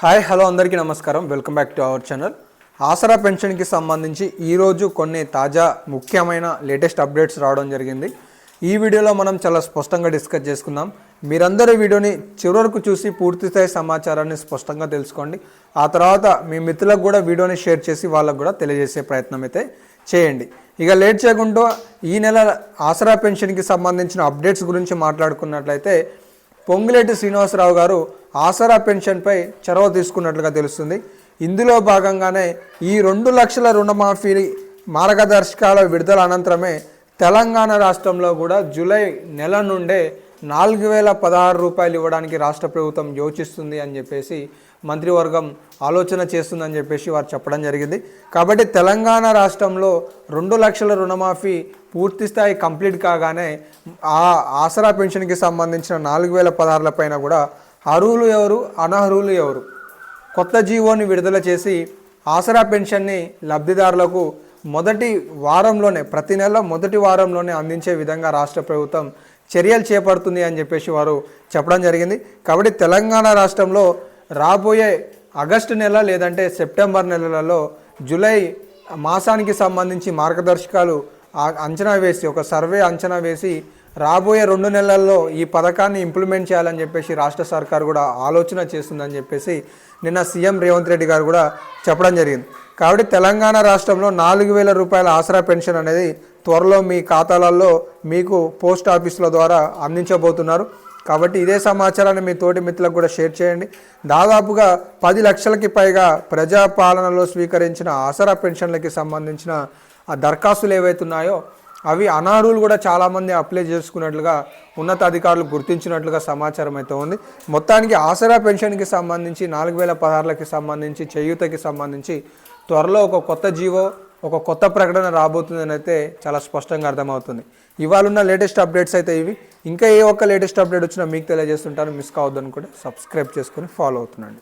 Hi hello అందరికీ నమస్కారం. Welcome back to our channel. Aasara పెన్షన్కి సంబంధించి ఈరోజు కొన్ని తాజా ముఖ్యమైన లేటెస్ట్ అప్డేట్స్ రావడం జరిగింది. ఈ వీడియోలో మనం చాలా స్పష్టంగా డిస్కస్ చేసుకుందాం. మీరందరూ వీడియోని చివరి వరకు చూసి పూర్తిస్థాయి సమాచారాన్ని స్పష్టంగా తెలుసుకోండి. ఆ తర్వాత మీ మిత్రులకు కూడా వీడియోని షేర్ చేసి వాళ్ళకు కూడా తెలియజేసే ప్రయత్నం అయితే చేయండి. ఇక లేట్ చేయకుండా ఈ నెల ఆసరా పెన్షన్కి సంబంధించిన అప్డేట్స్ గురించి మాట్లాడుకున్నట్లయితే పొంగులేటి శ్రీనివాసరావు గారు ఆసరా పెన్షన్పై చొరవ తీసుకున్నట్లుగా తెలుస్తుంది. ఇందులో భాగంగానే ఈ 2 లక్షల రుణమాఫీ మార్గదర్శకాల విడుదల అనంతరమే తెలంగాణ రాష్ట్రంలో కూడా జూలై నెల నుండే 4016 రూపాయలు ఇవ్వడానికి రాష్ట్ర ప్రభుత్వం యోచిస్తుంది అని చెప్పేసి మంత్రివర్గం ఆలోచన చేస్తుందని చెప్పేసి వారు చెప్పడం జరిగింది. కాబట్టి తెలంగాణ రాష్ట్రంలో 2 లక్షల రుణమాఫీ పూర్తిస్థాయి కంప్లీట్ కాగానే ఆ ఆసరా పెన్షన్కి సంబంధించిన 4016 పైన కూడా అర్హులు ఎవరు, అనర్హులు ఎవరు, కొత్త జీవోని విడుదల చేసి ఆసరా పెన్షన్ని లబ్ధిదారులకు మొదటి వారంలోనే, ప్రతి నెల మొదటి వారంలోనే అందించే విధంగా రాష్ట్ర ప్రభుత్వం చర్యలు చేపడుతుంది అని చెప్పేసి వారు చెప్పడం జరిగింది. కాబట్టి తెలంగాణ రాష్ట్రంలో రాబోయే ఆగస్టు నెల లేదంటే సెప్టెంబర్ నెలలలో జూలై మాసానికి సంబంధించి మార్గదర్శకాలు అంచనా వేసి, ఒక సర్వే అంచనా వేసి రాబోయే 2 నెలల్లో ఈ పథకాన్ని ఇంప్లిమెంట్ చేయాలని చెప్పేసి రాష్ట్ర సర్కార్ కూడా ఆలోచన చేస్తుందని చెప్పేసి నిన్న సీఎం రేవంత్ రెడ్డి గారు కూడా చెప్పడం జరిగింది. కాబట్టి తెలంగాణ రాష్ట్రంలో 4000 రూపాయల ఆసరా పెన్షన్ అనేది త్వరలో మీ ఖాతాలలో మీకు పోస్ట్ ఆఫీసుల ద్వారా అందించబోతున్నారు. కాబట్టి ఇదే సమాచారాన్ని మీ తోటి మిత్రులకు కూడా షేర్ చేయండి. దాదాపుగా 10 లక్షలకి పైగా ప్రజాపాలనలో స్వీకరించిన ఆసరా పెన్షన్లకి సంబంధించిన ఆ దరఖాస్తులు ఏవైతున్నాయో అవి అనర్హులు కూడా చాలామంది అప్లై చేసుకున్నట్లుగా ఉన్నతాధికారులు గుర్తించినట్లుగా సమాచారం అయితే ఉంది. మొత్తానికి ఆసరా పెన్షన్కి సంబంధించి 4016లకి సంబంధించి, చేయూతకి సంబంధించి త్వరలో ఒక కొత్త జీవో, ఒక కొత్త ప్రకటన రాబోతుందని అయితే చాలా స్పష్టంగా అర్థమవుతుంది. ఇవాళ ఉన్న లేటెస్ట్ అప్డేట్స్ అయితే ఇవి. ఇంకా ఏ ఒక్క లేటెస్ట్ అప్డేట్ వచ్చినా మీకు తెలియజేస్తుంటాను. మిస్ కావద్దని కూడా సబ్స్క్రైబ్ చేసుకొని ఫాలో అవుతుండండి.